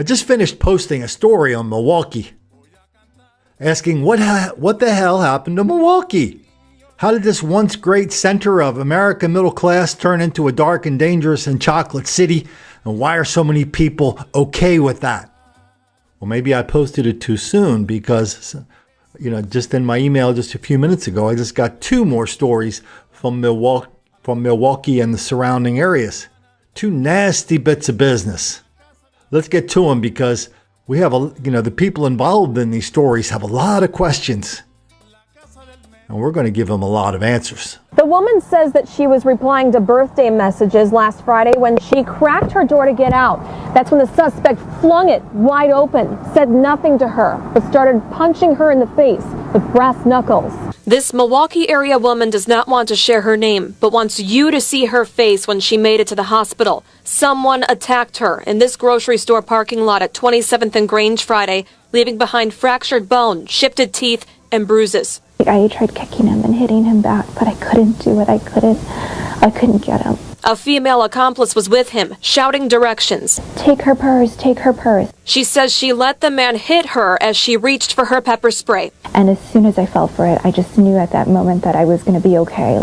I just finished posting a story on Milwaukee, asking what the hell happened to Milwaukee? How did this once great center of American middle class turn into a dark and dangerous and chocolate city? And why are so many people okay with that? Well, maybe I posted it too soon because, just in my email just a few minutes ago, I just got 2 more stories from Milwaukee and the surrounding areas. 2 nasty bits of business. Let's get to them because we have the people involved in these stories have a lot of questions. And we're going to give them a lot of answers. The woman says that she was replying to birthday messages last Friday when she cracked her door to get out. That's when the suspect flung it wide open, said nothing to her, but started punching her in the face with brass knuckles. This Milwaukee area woman does not want to share her name, but wants you to see her face when she made it to the hospital. Someone attacked her in this grocery store parking lot at 27th and Grange Friday, leaving behind fractured bone, shifted teeth, and bruises. I tried kicking him and hitting him back, but I couldn't do it. I couldn't get him. A female accomplice was with him, shouting directions. Take her purse, take her purse. She says she let the man hit her as she reached for her pepper spray. And as soon as I fell for it, I just knew at that moment that I was going to be okay.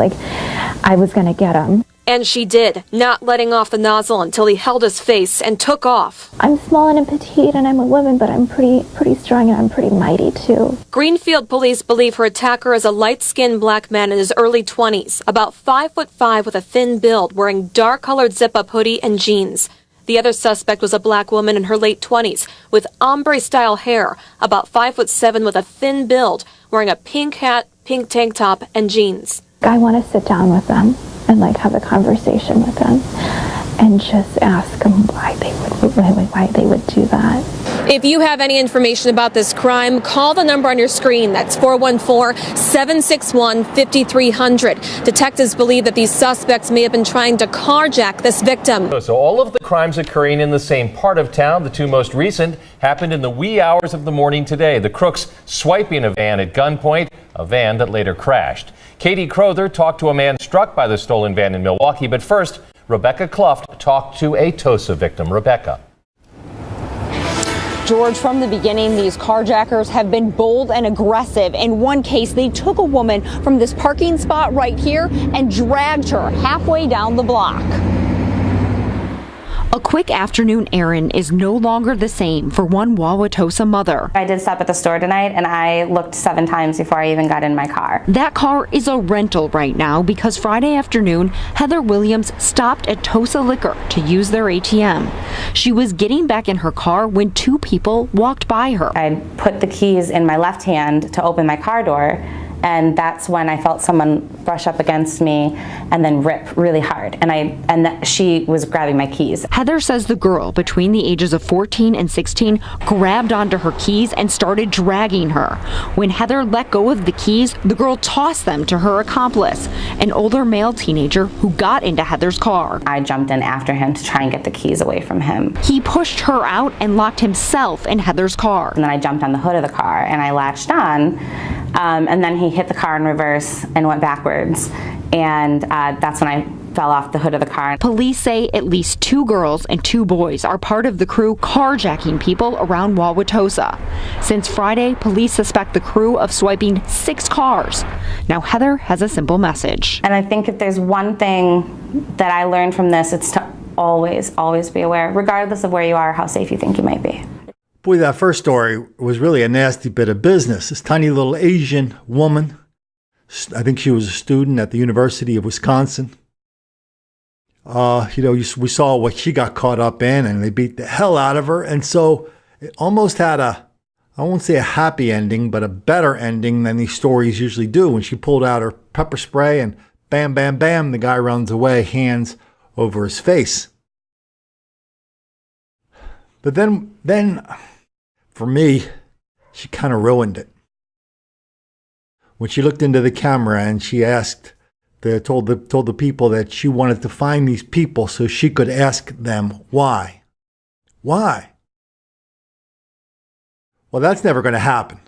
I was going to get him. And she did, not letting off the nozzle until he held his face and took off. I'm small and petite and I'm a woman, but I'm pretty strong and I'm pretty mighty too. Greenfield police believe her attacker is a light-skinned black man in his early 20s, about 5'5" with a thin build, wearing dark-colored zip-up hoodie and jeans. The other suspect was a black woman in her late 20s with ombre-style hair, about 5'7" with a thin build, wearing a pink hat, pink tank top, and jeans. I want to sit down with them and have a conversation with them and just ask them why they would do that. If you have any information about this crime, call the number on your screen. That's 414-761-5300. Detectives believe that these suspects may have been trying to carjack this victim. So all of the crimes occurring in the same part of town, the 2 most recent, happened in the wee hours of the morning today. The crooks swiping a van at gunpoint, a van that later crashed. Katie Crowther talked to a man struck by the stolen van in Milwaukee, but first, Rebecca Cluft talked to a TOSA victim. Rebecca. George, from the beginning, these carjackers have been bold and aggressive. In one case, they took a woman from this parking spot right here and dragged her halfway down the block. A quick afternoon errand is no longer the same for one Wauwatosa mother. I did stop at the store tonight and I looked 7 times before I even got in my car. That car is a rental right now because Friday afternoon, Heather Williams stopped at Tosa Liquor to use their ATM. She was getting back in her car when 2 people walked by her. I put the keys in my left hand to open my car door, and that's when I felt someone brush up against me and then rip really hard. She was grabbing my keys. Heather says the girl between the ages of 14 and 16 grabbed onto her keys and started dragging her. When Heather let go of the keys, the girl tossed them to her accomplice, an older male teenager who got into Heather's car. I jumped in after him to try and get the keys away from him. He pushed her out and locked himself in Heather's car. And then I jumped on the hood of the car and I latched on, and then he hit the car in reverse and went backwards, and that's when I fell off the hood of the car. Police say at least 2 girls and 2 boys are part of the crew carjacking people around Wauwatosa. Since Friday, police suspect the crew of swiping 6 cars. Now Heather has a simple message. And I think if there's one thing that I learned from this, it's to always be aware, regardless of where you are, how safe you think you might be. Boy, that first story was really a nasty bit of business. This tiny little Asian woman, I think she was a student at the University of Wisconsin. We saw what she got caught up in, and they beat the hell out of her. And so it almost had I won't say a happy ending, but a better ending than these stories usually do. When she pulled out her pepper spray and bam, bam, bam, the guy runs away, hands over his face. But then for me, she kind of ruined it. When she looked into the camera and she told the people that she wanted to find these people so she could ask them why. Why? Well, that's never going to happen.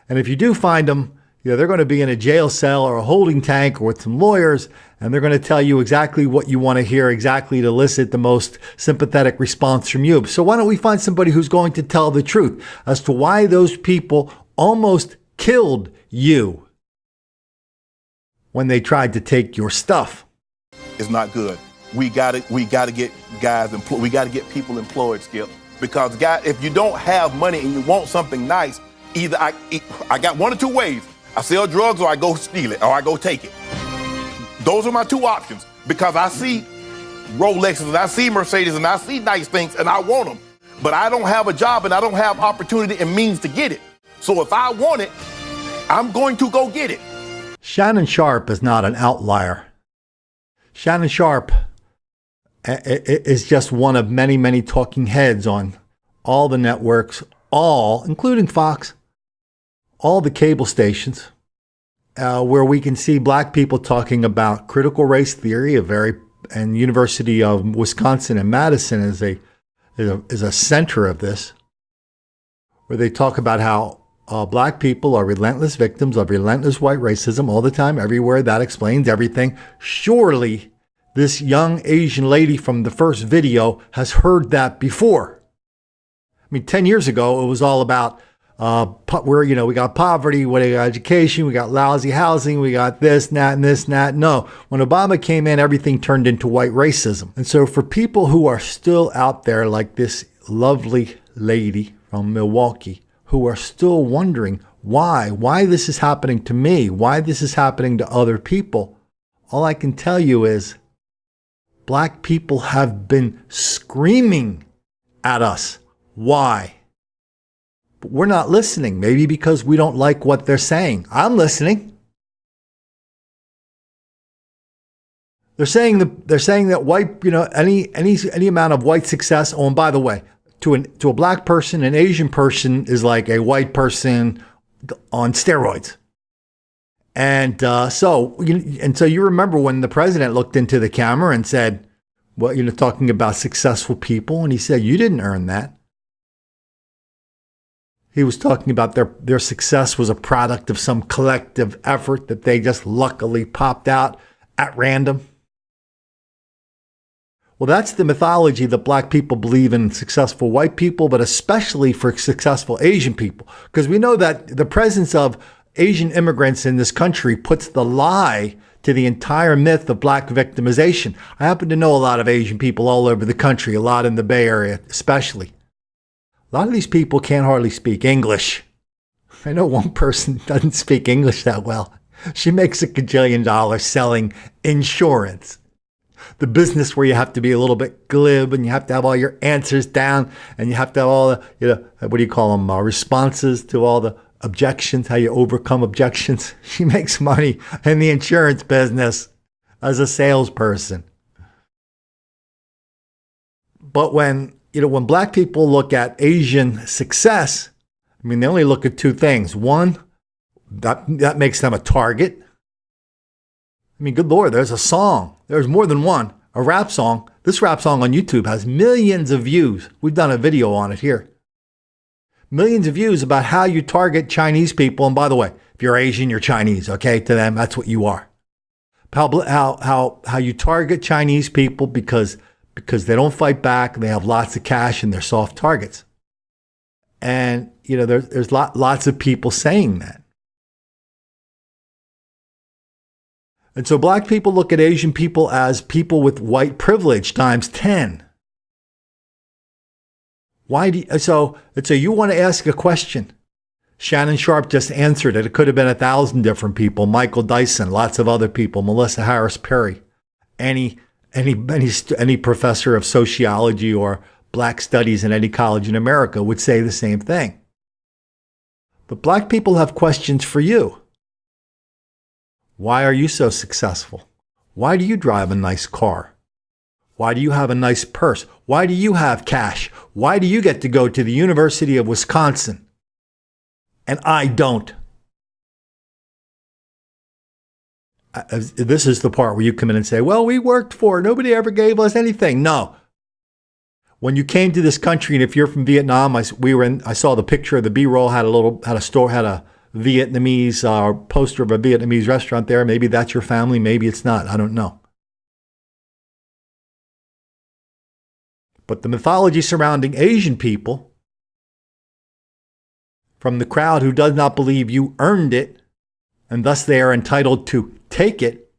And if you do find them, they're going to be in a jail cell or a holding tank or with some lawyers, and they're going to tell you exactly what you want to hear, exactly to elicit the most sympathetic response from you. So why don't we find somebody who's going to tell the truth as to why those people almost killed you when they tried to take your stuff? It's not good. We gotta get guys employed. We gotta get people employed, Skip. Because if you don't have money and you want something nice, either I got one or two ways. I sell drugs or I go steal it or I go take it. Those are my two options, because I see Rolexes and I see Mercedes and I see nice things and I want them, but I don't have a job and I don't have opportunity and means to get it. So if I want it, I'm going to go get it. Shannon Sharpe is not an outlier. Shannon Sharpe is just one of many, many talking heads on all the networks, including Fox, all the cable stations, where we can see black people talking about critical race theory, and University of Wisconsin in Madison is a center of this, where they talk about how black people are relentless victims of relentless white racism all the time, everywhere. That explains everything. Surely this young Asian lady from the first video has heard that before. I mean, 10 years ago, it was all about we got poverty, we got education, we got lousy housing, we got this, and that, and this, and that. No, when Obama came in, everything turned into white racism. And so for people who are still out there, like this lovely lady from Milwaukee, who are still wondering why this is happening to me, why this is happening to other people, all I can tell you is black people have been screaming at us. Why? But we're not listening, maybe because we don't like what they're saying. I'm listening. They're saying that white, any amount of white success. Oh, and by the way, to a black person, an Asian person is like a white person on steroids. And so you remember when the president looked into the camera and said, talking about successful people, and he said, you didn't earn that. He was talking about their success was a product of some collective effort that they just luckily popped out at random. Well, that's the mythology that black people believe in successful white people, but especially for successful Asian people. Because we know that the presence of Asian immigrants in this country puts the lie to the entire myth of black victimization. I happen to know a lot of Asian people all over the country, a lot in the Bay Area especially. A lot of these people can't hardly speak English. I know one person doesn't speak English that well. She makes $1 gajillion selling insurance. The business where you have to be a little bit glib and you have to have all your answers down and you have to have all the, responses to all the objections, how you overcome objections. She makes money in the insurance business as a salesperson. But when black people look at Asian success, they only look at two things. One, that makes them a target. Good Lord, there's a song. There's more than one. A rap song. This rap song on YouTube has millions of views. We've done a video on it here. Millions of views about how you target Chinese people. And by the way, if you're Asian, you're Chinese, okay? To them, that's what you are. How you target Chinese people because they don't fight back, they have lots of cash, and they're soft targets. And, there's lots of people saying that. And so black people look at Asian people as people with white privilege times 10. So you want to ask a question. Shannon Sharpe just answered it. It could have been 1,000 different people. Michael Dyson, lots of other people. Melissa Harris Perry. Any professor of sociology or black studies in any college in America would say the same thing. But black people have questions for you. Why are you so successful? Why do you drive a nice car? Why do you have a nice purse? Why do you have cash? Why do you get to go to the University of Wisconsin? And I don't. This is the part where you come in and say, well, we worked for it. Nobody ever gave us anything. No. When you came to this country, and if you're from Vietnam, I saw the picture of the B-roll, had a Vietnamese poster of a Vietnamese restaurant there. Maybe that's your family. Maybe it's not. I don't know. But the mythology surrounding Asian people, from the crowd who does not believe you earned it, and thus they are entitled to take it,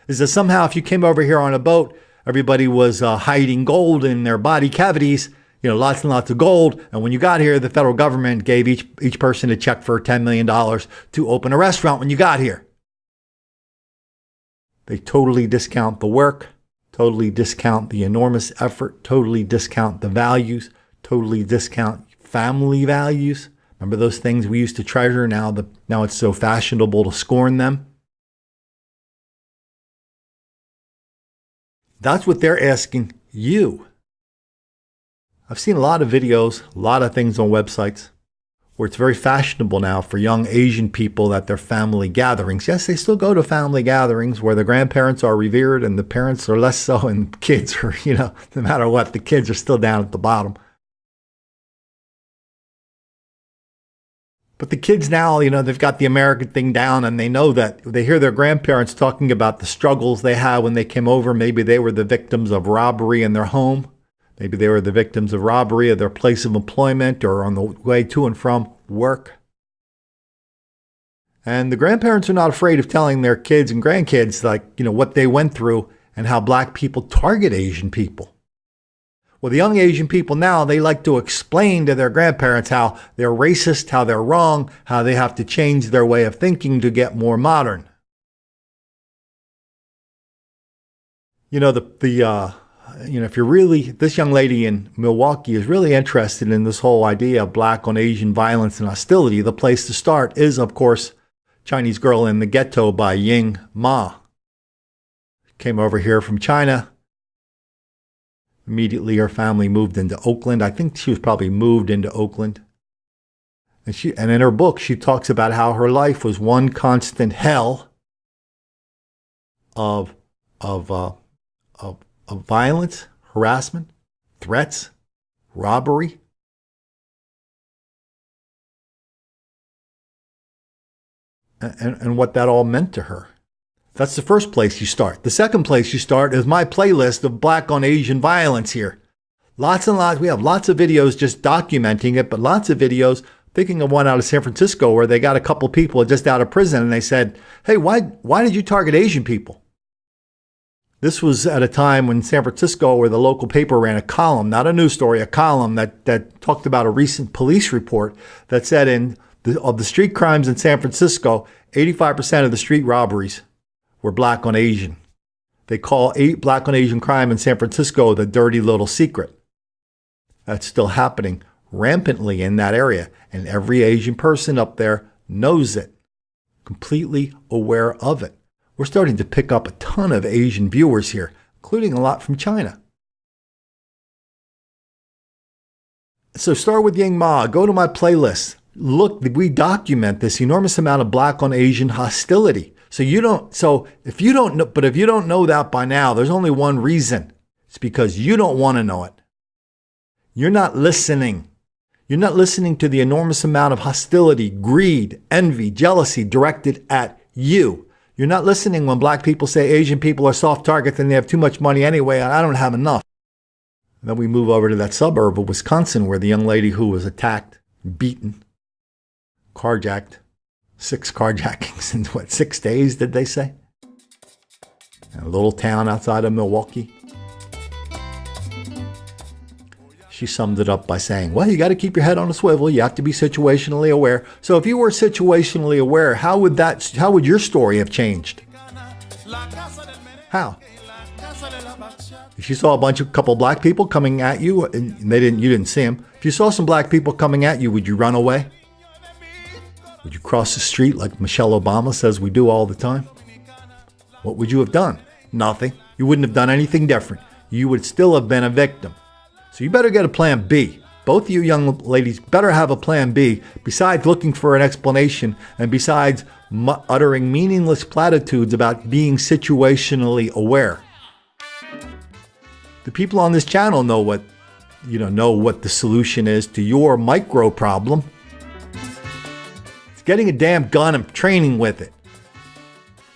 is that somehow if you came over here on a boat, everybody was hiding gold in their body cavities, lots and lots of gold. And when you got here, the federal government gave each person a check for $10 million to open a restaurant when you got here. They totally discount the work, totally discount the enormous effort, totally discount the values, totally discount family values. Remember those things we used to treasure? Now it's so fashionable to scorn them. That's what they're asking you. I've seen a lot of videos, a lot of things on websites where it's very fashionable now for young Asian people at their family gatherings. Yes, they still go to family gatherings where the grandparents are revered and the parents are less so, and kids are, no matter what, the kids are still down at the bottom. But the kids now, they've got the American thing down, and they know that they hear their grandparents talking about the struggles they had when they came over. Maybe they were the victims of robbery in their home. Maybe they were the victims of robbery at their place of employment or on the way to and from work. And the grandparents are not afraid of telling their kids and grandkids, what they went through and how black people target Asian people. Well, the young Asian people now, they like to explain to their grandparents how they're racist, how they're wrong, how they have to change their way of thinking to get more modern. If you're really, this young lady in Milwaukee is really interested in this whole idea of black on Asian violence and hostility, the place to start is, of course, Chinese Girl in the Ghetto by Ying Ma. Came over here from China. Immediately, her family moved into Oakland. I think she was probably moved into Oakland. And in her book, she talks about how her life was one constant hell of violence, harassment, threats, robbery. And what that all meant to her. That's the first place you start. The second place you start is my playlist of black on Asian violence here. Lots and lots. We have lots of videos just documenting it, but lots of videos. Thinking of one out of San Francisco where they got a couple people just out of prison and they said, hey, why did you target Asian people? This was at a time when San Francisco, where the local paper ran a column, not a news story, a column that talked about a recent police report that said of the street crimes in San Francisco, 85% of the street robberies were black on Asian. They call black on Asian crime in San Francisco the dirty little secret. That's still happening rampantly in that area. And every Asian person up there knows it, completely aware of it. We're starting to pick up a ton of Asian viewers here, including a lot from China. So start with Ying Ma. Go to my playlist. Look, we document this enormous amount of black on Asian hostility. If you don't know that by now, there's only one reason. It's because you don't want to know it. You're not listening. You're not listening to the enormous amount of hostility, greed, envy, jealousy directed at you. You're not listening when black people say Asian people are soft targets and they have too much money anyway, and I don't have enough. And then we move over to that suburb of Wisconsin where the young lady who was attacked, beaten, carjacked, 6 carjackings in 6 days, did they say? In a little town outside of Milwaukee. She summed it up by saying, well, you got to keep your head on a swivel. You have to be situationally aware. So if you were situationally aware, how would your story have changed? How? If you saw a couple black people coming at you and you didn't see them. If you saw some black people coming at you, would you run away? Would you cross the street like Michelle Obama says we do all the time? What would you have done? Nothing. You wouldn't have done anything different. You would still have been a victim. So you better get a plan B. Both of you young ladies better have a plan B besides looking for an explanation and besides uttering meaningless platitudes about being situationally aware. The people on this channel know what the solution is to your micro problem. It's getting a damn gun and training with it.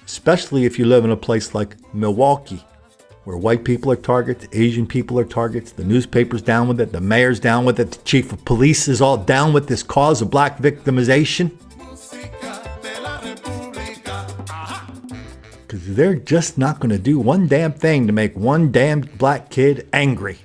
Especially if you live in a place like Milwaukee, where white people are targets, Asian people are targets, the newspaper's down with it, the mayor's down with it, the chief of police is all down with this cause of black victimization. Because they're just not going to do one damn thing to make one damn black kid angry.